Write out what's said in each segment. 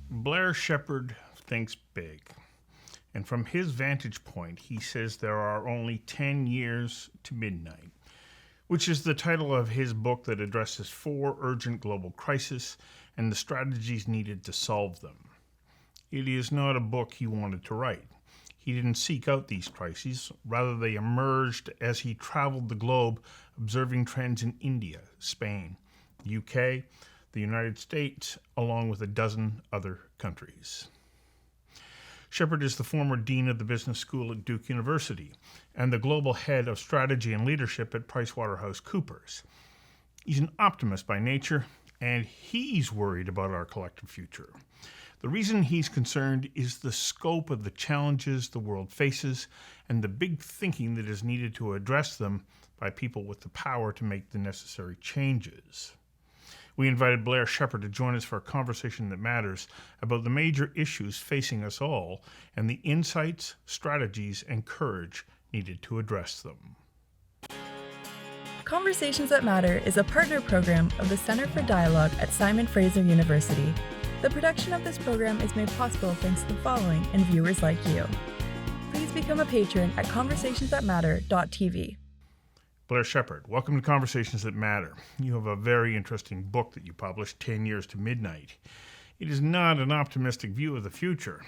Blair Sheppard thinks big. And from his vantage point, he says there are only 10 years to midnight, which is the title of his book that addresses four urgent global crises and the strategies needed to solve them. It is not a book he wanted to write. He didn't seek out these crises, rather, they emerged as he traveled the globe observing trends in India, Spain, the UK, the United States, along with a dozen other countries. Sheppard is the former dean of the business school at Duke University and the global head of strategy and leadership at PricewaterhouseCoopers. He's an optimist by nature, and he's worried about our collective future. The reason he's concerned is the scope of the challenges the world faces and the big thinking that is needed to address them by people with the power to make the necessary changes. We invited Blair Sheppard to join us for a conversation that matters about the major issues facing us all and the insights, strategies, and courage needed to address them. Conversations That Matter is a partner program of the Center for Dialogue at Simon Fraser University. The production of this program is made possible thanks to the following and viewers like you. Please become a patron at conversationsthatmatter.tv. Blair Sheppard, welcome to Conversations That Matter. You have a very interesting book that you published, 10 Years to Midnight. It is not an optimistic view of the future.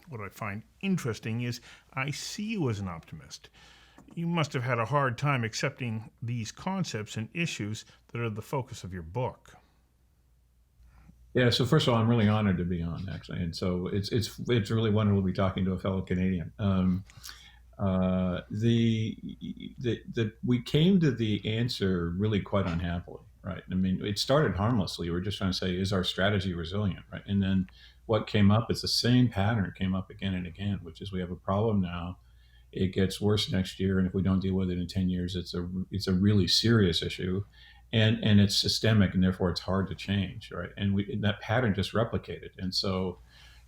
What I find interesting is I see you as an optimist. You must have had a hard time accepting these concepts and issues that are the focus of your book. Yeah, so first of all, I'm really honored to be on, actually, and so it's really wonderful to be talking to a fellow Canadian. We came to the answer really quite unhappily, right? I mean, it started harmlessly. We were just trying to say, is our strategy resilient, right? And then what came up is the same pattern came up again and again, which is we have a problem now. It gets worse next year, and if we don't deal with it in 10 years, it's a really serious issue. And it's systemic, and therefore it's hard to change, right? And that pattern just replicated. And so,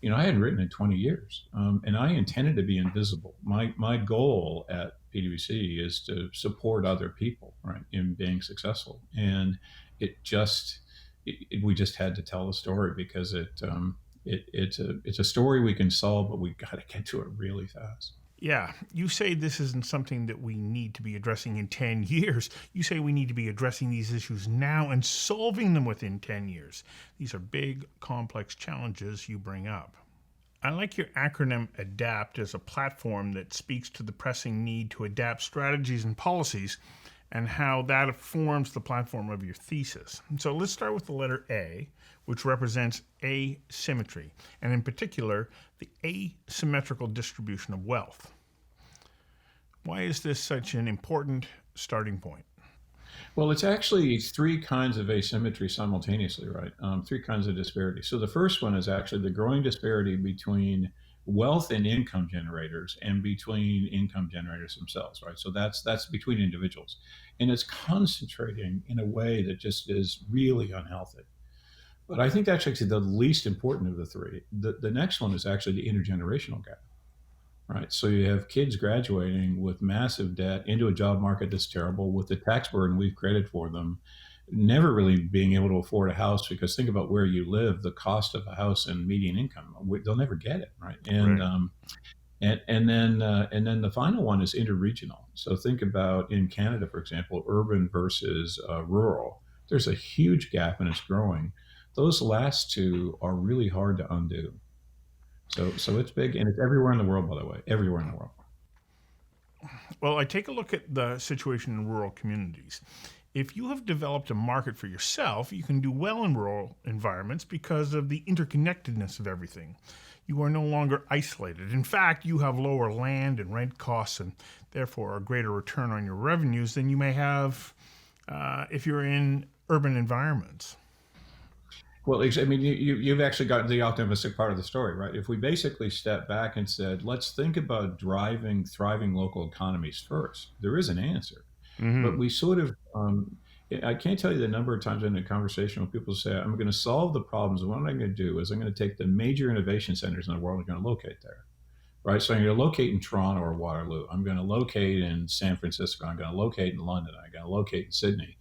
I hadn't written in 20 years, and I intended to be invisible. My goal at PwC is to support other people, right, in being successful. And we just had to tell the story because it's a story we can solve, but we got to get to it really fast. Yeah, you say this isn't something that we need to be addressing in 10 years. You say we need to be addressing these issues now and solving them within 10 years. These are big, complex challenges you bring up. I like your acronym ADAPT as a platform that speaks to the pressing need to adapt strategies and policies and how that forms the platform of your thesis. So let's start with the letter A, which represents asymmetry, and in particular, the asymmetrical distribution of wealth. Why is this such an important starting point? Well, it's actually three kinds of asymmetry simultaneously, right? Three kinds of disparity. So the first one is actually the growing disparity between wealth and income generators and between income generators themselves, right? So that's between individuals. And it's concentrating in a way that just is really unhealthy. But I think that's actually the least important of the three. The next one is actually the intergenerational gap, right? So you have kids graduating with massive debt into a job market that's terrible with the tax burden we've created for them, never really being able to afford a house because think about where you live, the cost of a house and median income, they'll never get it, right? And right. And then the final one is interregional. So think about in Canada, for example, urban versus rural. There's a huge gap and it's growing. Those last two are really hard to undo. So it's big, and it's everywhere in the world, by the way, everywhere in the world. Well, I take a look at the situation in rural communities. If you have developed a market for yourself, you can do well in rural environments because of the interconnectedness of everything. You are no longer isolated. In fact, you have lower land and rent costs and therefore a greater return on your revenues than you may have if you're in urban environments. Well, I mean, you've actually gotten the optimistic part of the story, right? If we basically step back and said, let's think about driving thriving local economies first, there is an answer. Mm-hmm. But we sort of, I can't tell you the number of times in a conversation when people say, I'm going to solve the problems. And what I'm going to do is I'm going to take the major innovation centers in the world and I'm going to locate there, right? So I'm going to locate in Toronto or Waterloo. I'm going to locate in San Francisco. I'm going to locate in London. I'm going to locate in Sydney.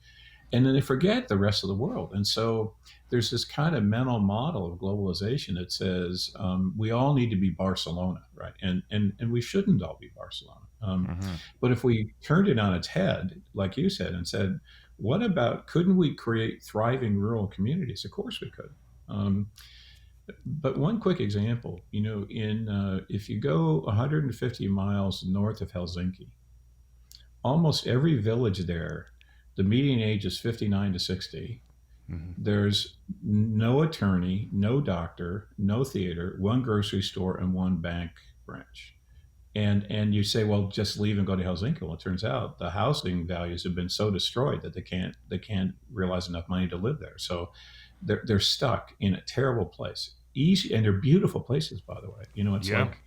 and then they forget the rest of the world. And so there's this kind of mental model of globalization that says we all need to be Barcelona, right? And we shouldn't all be Barcelona. Mm-hmm. But if we turned it on its head, like you said, and said, what about, couldn't we create thriving rural communities? Of course we could. But one quick example, in if you go 150 miles north of Helsinki, almost every village there, the median age is 59 to 60. Mm-hmm. There's no attorney, no doctor, no theater, one grocery store, and one bank branch. And you say, well, just leave and go to Helsinki. Well, it turns out the housing values have been so destroyed that they can't realize enough money to live there. So they're stuck in a terrible place. Easy, and they're beautiful places, by the way. It's Yeah. like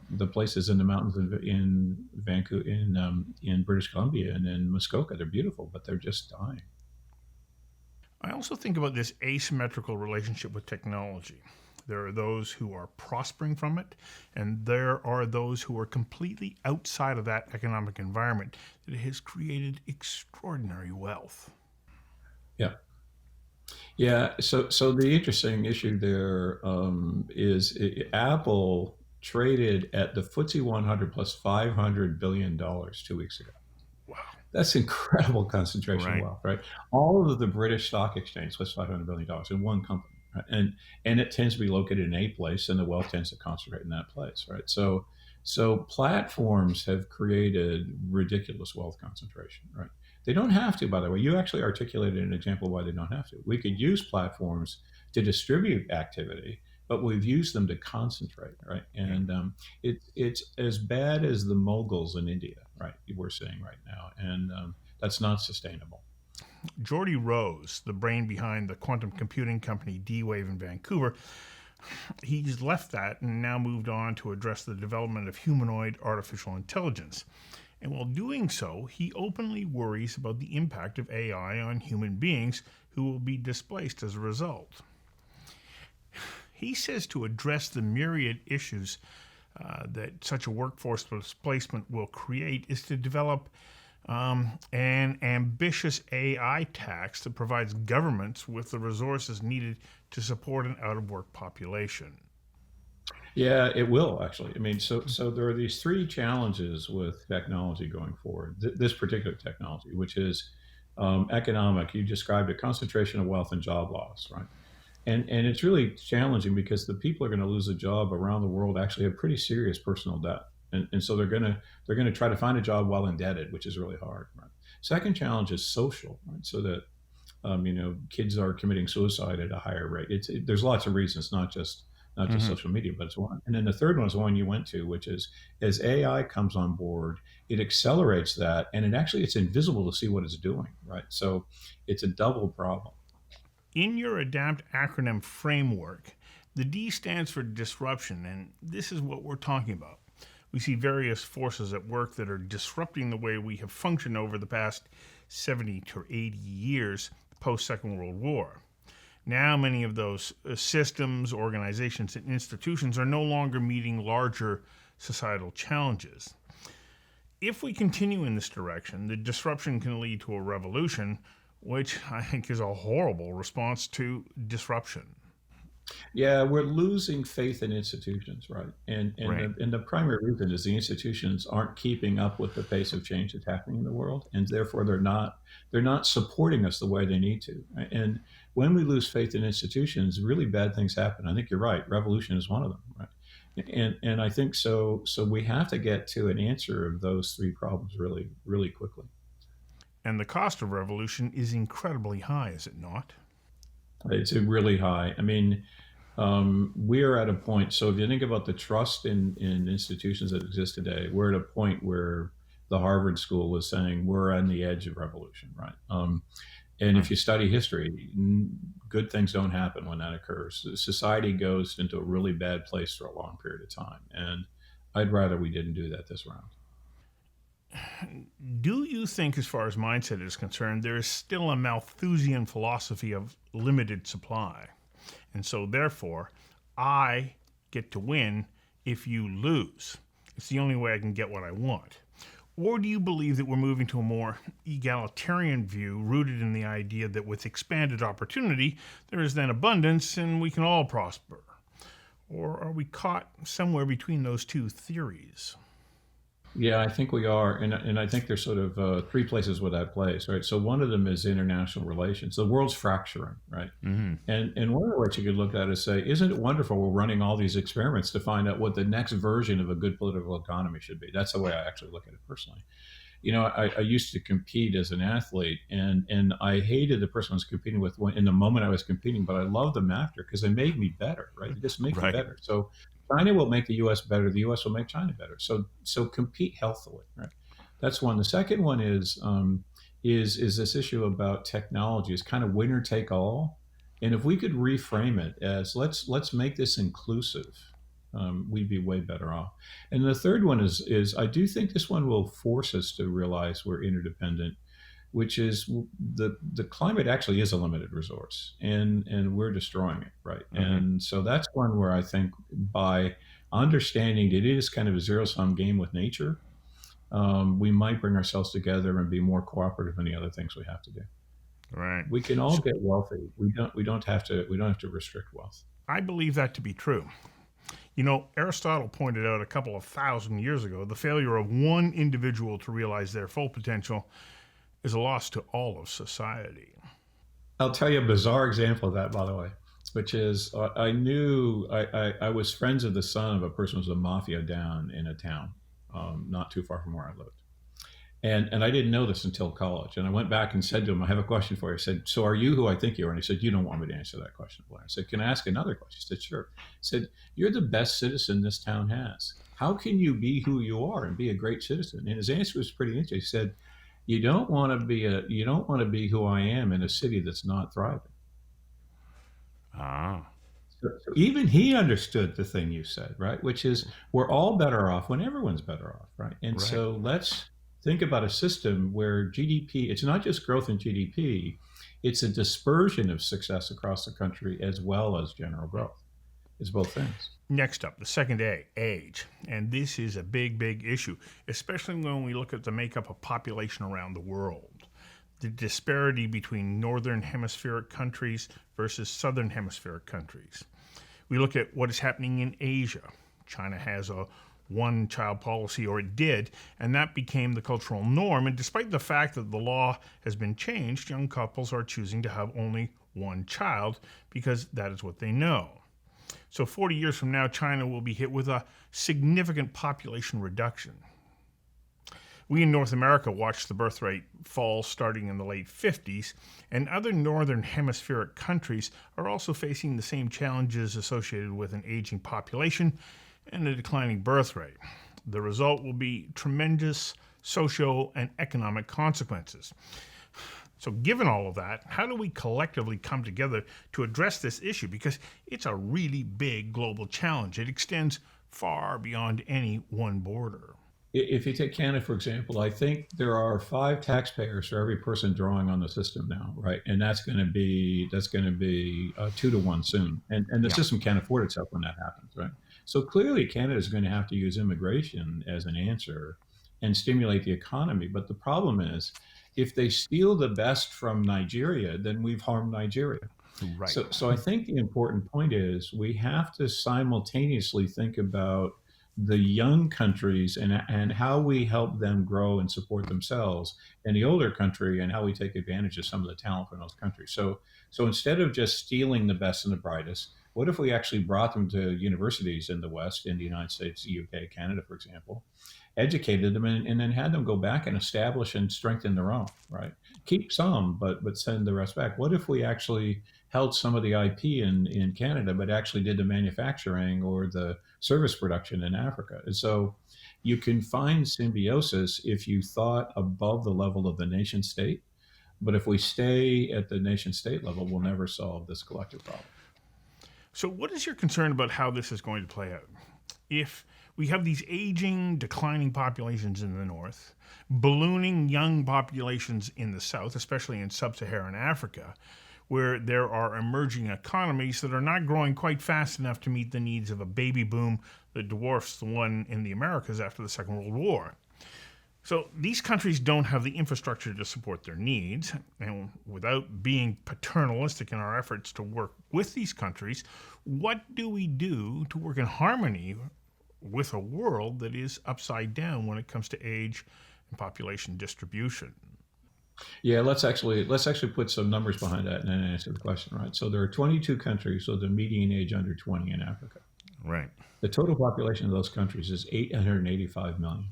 the places in the mountains in Vancouver, in British Columbia, and in Muskoka. They're beautiful, but they're just dying. I also think about this asymmetrical relationship with technology. There are those who are prospering from it, and there are those who are completely outside of that economic environment that has created extraordinary wealth. Yeah, yeah. So the interesting issue there is Apple traded at the FTSE 100 plus $500 billion 2 weeks ago. Wow. That's incredible concentration of Right. wealth, right? All of the British stock exchange was $500 billion in one company, right? And it tends to be located in a place, and the wealth tends to concentrate in that place, right? So platforms have created ridiculous wealth concentration, right? They don't have to, by the way. You actually articulated an example of why they don't have to. We could use platforms to distribute activity, but we've used them to concentrate, right? Yeah. And it's as bad as the moguls in India, right? We're seeing right now, and that's not sustainable. Geordie Rose, the brain behind the quantum computing company D-Wave in Vancouver, he's left that and now moved on to address the development of humanoid artificial intelligence. And while doing so, he openly worries about the impact of AI on human beings who will be displaced as a result. He says to address the myriad issues that such a workforce displacement will create is to develop an ambitious AI tax that provides governments with the resources needed to support an out of work population. Yeah, it will actually. I mean, so there are these three challenges with technology going forward. This particular technology, which is economic. You described a concentration of wealth and job loss, right? And it's really challenging because the people are going to lose a job around the world actually have pretty serious personal debt, and so they're going to try to find a job while indebted, which is really hard. Right? Second challenge is social, right? So that kids are committing suicide at a higher rate. There's lots of reasons, not just Mm-hmm. social media, but it's one. And then the third one is the one you went to, which is as AI comes on board, it accelerates that, and it's invisible to see what it's doing, right? So it's a double problem. In your ADAPT acronym framework, the D stands for disruption, and this is what we're talking about. We see various forces at work that are disrupting the way we have functioned over the past 70 to 80 years post Second World War. Now, many of those systems, organizations, and institutions are no longer meeting larger societal challenges. If we continue in this direction, the disruption can lead to a revolution, which I think is a horrible response to disruption. Yeah, we're losing faith in institutions, right? Right. And the primary reason is the institutions aren't keeping up with the pace of change that's happening in the world, and therefore they're not supporting us the way they need to. Right? And when we lose faith in institutions, really bad things happen. I think you're right. Revolution is one of them, right? And I think so. So we have to get to an answer of those three problems really, really quickly. And the cost of revolution is incredibly high, is it not? It's really high. I mean, we are at a point. So if you think about the trust in institutions that exist today, we're at a point where the Harvard School was saying we're on the edge of revolution, right? And Hmm. if you study history, good things don't happen when that occurs. Society goes into a really bad place for a long period of time, and I'd rather we didn't do that this round. Do you think, as far as mindset is concerned, there is still a Malthusian philosophy of limited supply? And so, therefore, I get to win if you lose. It's the only way I can get what I want. Or do you believe that we're moving to a more egalitarian view rooted in the idea that with expanded opportunity, there is then abundance and we can all prosper? Or are we caught somewhere between those two theories? Yeah, I think we are, and I think there's sort of three places where that plays, right? So one of them is international relations. The world's fracturing, right? Mm-hmm. And one of the ways you could look at it is say, isn't it wonderful we're running all these experiments to find out what the next version of a good political economy should be? That's the way I actually look at it personally. I used to compete as an athlete, and I hated the person I was competing with in the moment I was competing, but I loved them after because they made me better, right? They just make you Right. better. So China will make the U.S. better. The U.S. will make China better. So compete healthily, right? That's one. The second one is this issue about technology. It's kind of winner take all, and if we could reframe it as let's make this inclusive, we'd be way better off. And the third one is I do think this one will force us to realize we're interdependent, which is the climate actually is a limited resource, and we're destroying it, right? Mm-hmm. And so that's one where I think by understanding that it is kind of a zero sum game with nature, we might bring ourselves together and be more cooperative in the other things we have to do. Right. We can all get wealthy. We don't have to restrict wealth. I believe that to be true. Aristotle pointed out a couple of thousand years ago the failure of one individual to realize their full potential is a loss to all of society. I'll tell you a bizarre example of that, by the way, which is I was friends of the son of a person who was a mafia down in a town not too far from where I lived. And I didn't know this until college. And I went back and said to him, I have a question for you. I said, so are you who I think you are? And he said, you don't want me to answer that question, Blair. I said, can I ask another question? He said, sure. He said, you're the best citizen this town has. How can you be who you are and be a great citizen? And his answer was pretty interesting. He said, you don't want to be who I am in a city that's not thriving. Ah. So even he understood the thing you said, right? Which is we're all better off when everyone's better off, right? And Right. so let's think about a system where GDP, it's not just growth in GDP, it's a dispersion of success across the country as well as general growth. It's both things. Next up, the second A, age. And this is a big, big issue, especially when we look at the makeup of population around the world. The disparity between northern hemispheric countries versus southern hemispheric countries. We look at what is happening in Asia. China has a one-child policy, or it did, and that became the cultural norm. And despite the fact that the law has been changed, young couples are choosing to have only one child because that is what they know. So 40 years from now, China will be hit with a significant population reduction. We in North America watched the birth rate fall starting in the late 50s, and other northern hemispheric countries are also facing the same challenges associated with an aging population and a declining birth rate. The result will be tremendous socio and economic consequences. So given all of that, how do we collectively come together to address this issue? Because it's a really big global challenge. It extends far beyond any one border. If you take Canada, for example, I think there are 5 taxpayers for every person drawing on the system now, right? And that's going to be 2 to 1 soon. And the system can't afford itself when that happens, right? So clearly Canada is going to have to use immigration as an answer and stimulate the economy. But the problem is, if they steal the best from Nigeria, then we've harmed Nigeria. Right. So I think the important point is we have to simultaneously think about the young countries and how we help them grow and support themselves, and the older country and how we take advantage of some of the talent from those countries. So instead of just stealing the best and the brightest, what if we actually brought them to universities in the West, in the United States, the UK, Canada, for example, educated them and then had them go back and establish and strengthen their own, right? Keep some, but send the rest back. What if we actually held some of the IP in Canada, but actually did the manufacturing or the service production in Africa? And so you can find symbiosis if you thought above the level of the nation state. But if we stay at the nation state level, we'll never solve this collective problem. So what is your concern about how this is going to play out? If we have these aging, declining populations in the north, ballooning young populations in the south, especially in sub-Saharan Africa, where there are emerging economies that are not growing quite fast enough to meet the needs of a baby boom that dwarfs the one in the Americas after the Second World War. So these countries don't have the infrastructure to support their needs, and without being paternalistic in our efforts to work with these countries, what do we do to work in harmony with a world that is upside down when it comes to age and population distribution? Yeah, let's actually put some numbers behind that and then answer the question, right? So there are 22 countries with a median age under 20 in Africa. Right. The total population of those countries is 885 million.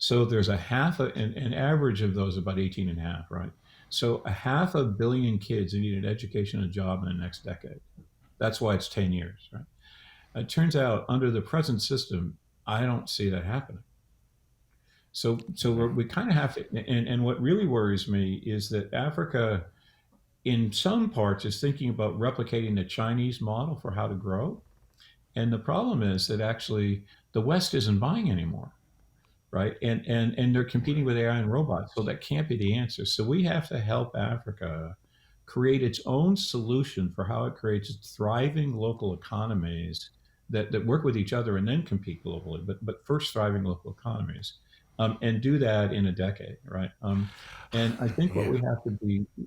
So there's an average of those about 18 and a half, right? So a half a billion kids need an education and a job in the next decade. That's why it's 10 years, right? It turns out under the present system, I don't see that happening. So we kind of have to, and what really worries me is that Africa, in some parts, is thinking about replicating the Chinese model for how to grow. And the problem is that actually the West isn't buying anymore, right? And they're competing with AI and robots, so that can't be the answer. So we have to help Africa create its own solution for how it creates thriving local economies that work with each other and then compete globally. But first, thriving local economies, and do that in a decade, right? And I think what Yeah.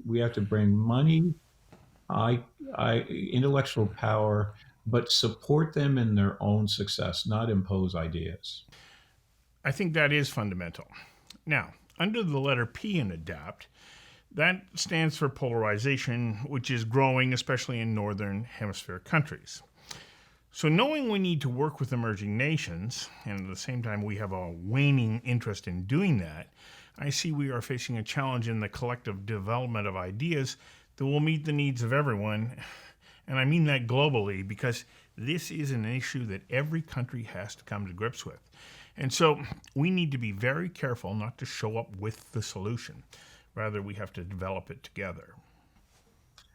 we have to bring money, I, intellectual power, but support them in their own success, not impose ideas. I think that is fundamental. Now, under the letter P in ADAPT, that stands for polarization, which is growing, especially in northern hemisphere countries. So, knowing we need to work with emerging nations, and at the same time we have a waning interest in doing that, I see we are facing a challenge in the collective development of ideas that will meet the needs of everyone. And I mean that globally, because this is an issue that every country has to come to grips with. And so we need to be very careful not to show up with the solution. Rather, we have to develop it together.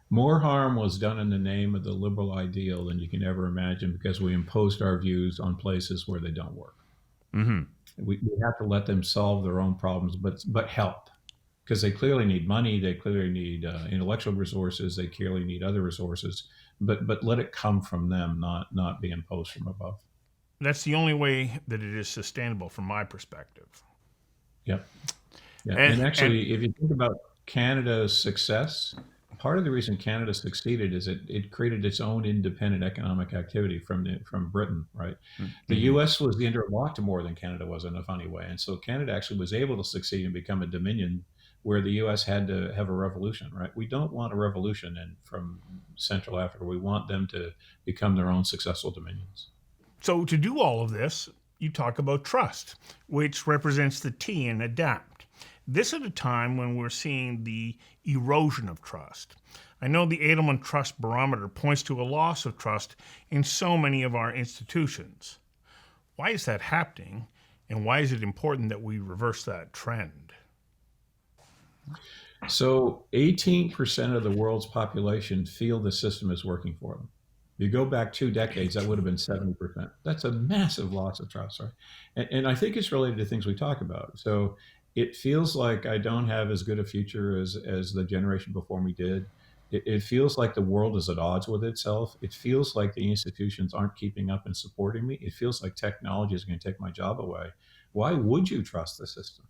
More harm was done in the name of the liberal ideal than you can ever imagine because we imposed our views on places where they don't work. Mm-hmm. We have to let them solve their own problems, but help, because they clearly need money, they clearly need intellectual resources, they clearly need other resources, but let it come from them, not be imposed from above. That's the only way that it is sustainable from my perspective. Yep. Yeah. And, And and actually, if you think about Canada's success, part of the reason Canada succeeded is it created its own independent economic activity from Britain, right? The Mhm. U.S. was interlocked more than Canada was in a funny way, and so Canada actually was able to succeed and become a dominion where the U.S. had to have a revolution, right? We don't want a revolution from Central Africa. We want them to become their own successful dominions. So, to do all of this, you talk about trust, which represents the T in adapt. This at a time when we're seeing the erosion of trust. I know the Edelman Trust Barometer points to a loss of trust in so many of our institutions. Why is that happening, and why is it important that we reverse that trend? So 18% of the world's population feel the system is working for them. You go back 2 decades, that would have been 70%. That's a massive loss of trust, right? And I think it's related to things we talk about. So it feels like I don't have as good a future as the generation before me did. It feels like the world is at odds with itself. It feels like the institutions aren't keeping up and supporting me. It feels like technology is going to take my job away. Why would you trust the system?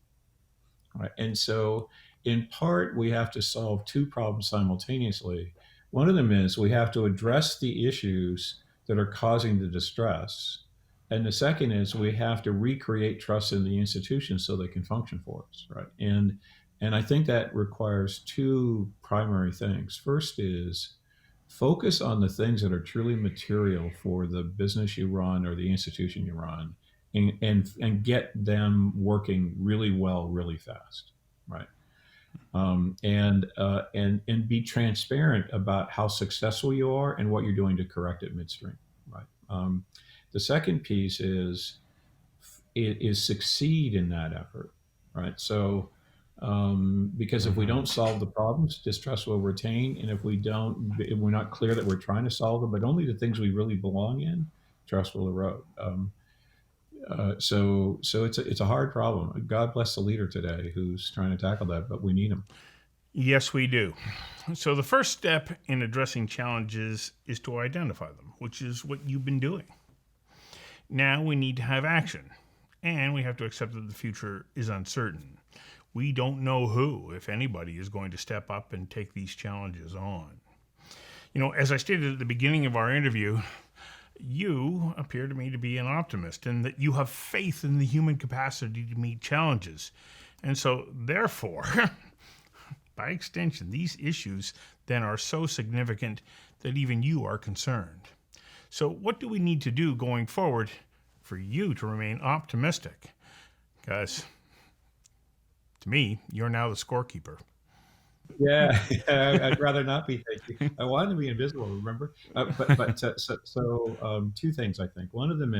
Right. And so, in part, we have to solve two problems simultaneously. One of them is we have to address the issues that are causing the distress. And the second is we have to recreate trust in the institutions so they can function for us. Right. And I think that requires two primary things. First is focus on the things that are truly material for the business you run or the institution you run, and get them working really well, really fast, right? And be transparent about how successful you are and what you're doing to correct it midstream, right? The second piece is succeed in that effort, right? So because if we Mm-hmm. don't solve the problems, distrust will retain, and if we're not clear that we're trying to solve them, but only the things we really belong in, trust will erode. So it's a hard problem. God bless the leader today who's trying to tackle that, but we need him. Yes, we do. So, the first step in addressing challenges is to identify them, which is what you've been doing. Now we need to have action. And we have to accept that the future is uncertain. We don't know who, if anybody, is going to step up and take these challenges on. As I stated at the beginning of our interview, you appear to me to be an optimist and that you have faith in the human capacity to meet challenges. And so, therefore, by extension, these issues then are so significant that even you are concerned. So, what do we need to do going forward for you to remain optimistic? Because, to me, you're now the scorekeeper. Yeah, I'd rather not be. Thank you. I wanted to be invisible. Remember, two things. I think one of them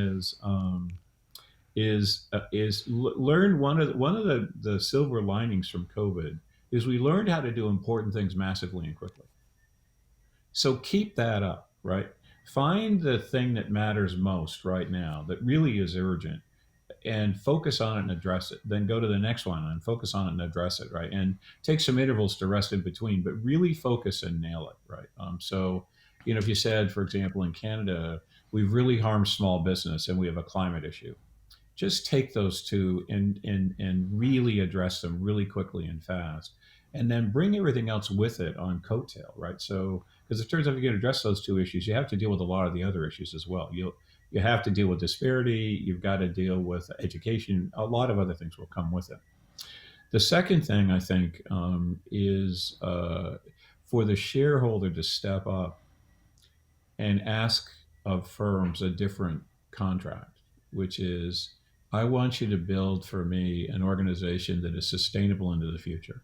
learn one of the silver linings from COVID is we learned how to do important things massively and quickly. So keep that up, right? Find the thing that matters most right now that really is urgent and focus on it and address it. Then go to the next one and focus on it and address it, right? And take some intervals to rest in between, but really focus and nail it, right? If you said, for example, in Canada, we've really harmed small business and we have a climate issue, just take those two and really address them really quickly and fast, and then bring everything else with it on coattail, right? So, because it turns out if you can address those two issues, you have to deal with a lot of the other issues as well. You have to deal with disparity. You've got to deal with education. A lot of other things will come with it. The second thing I think is for the shareholder to step up and ask of firms a different contract, which is, I want you to build for me an organization that is sustainable into the future.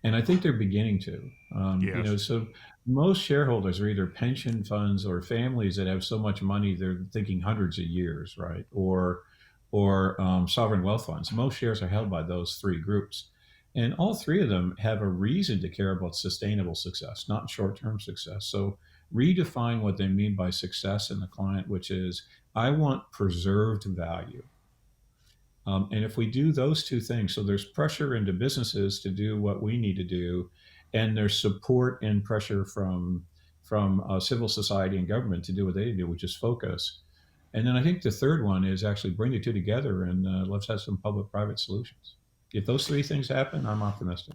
And I think they're beginning to. Yes. So most shareholders are either pension funds or families that have so much money they're thinking hundreds of years, right? Or sovereign wealth funds. Most shares are held by those three groups, and all three of them have a reason to care about sustainable success, not short-term success. So redefine what they mean by success in the client, which is, I want preserved value. And if we do those two things, so there's pressure into businesses to do what we need to do, and there's support and pressure from civil society and government to do what they do, which is focus. And then I think the third one is actually bring the two together and let's have some public-private solutions. If those three things happen, I'm optimistic.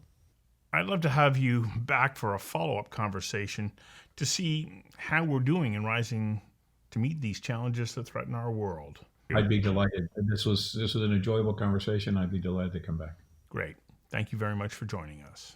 I'd love to have you back for a follow-up conversation to see how we're doing in rising to meet these challenges that threaten our world. I'd be delighted. This was an enjoyable conversation. I'd be delighted to come back. Great. Thank you very much for joining us.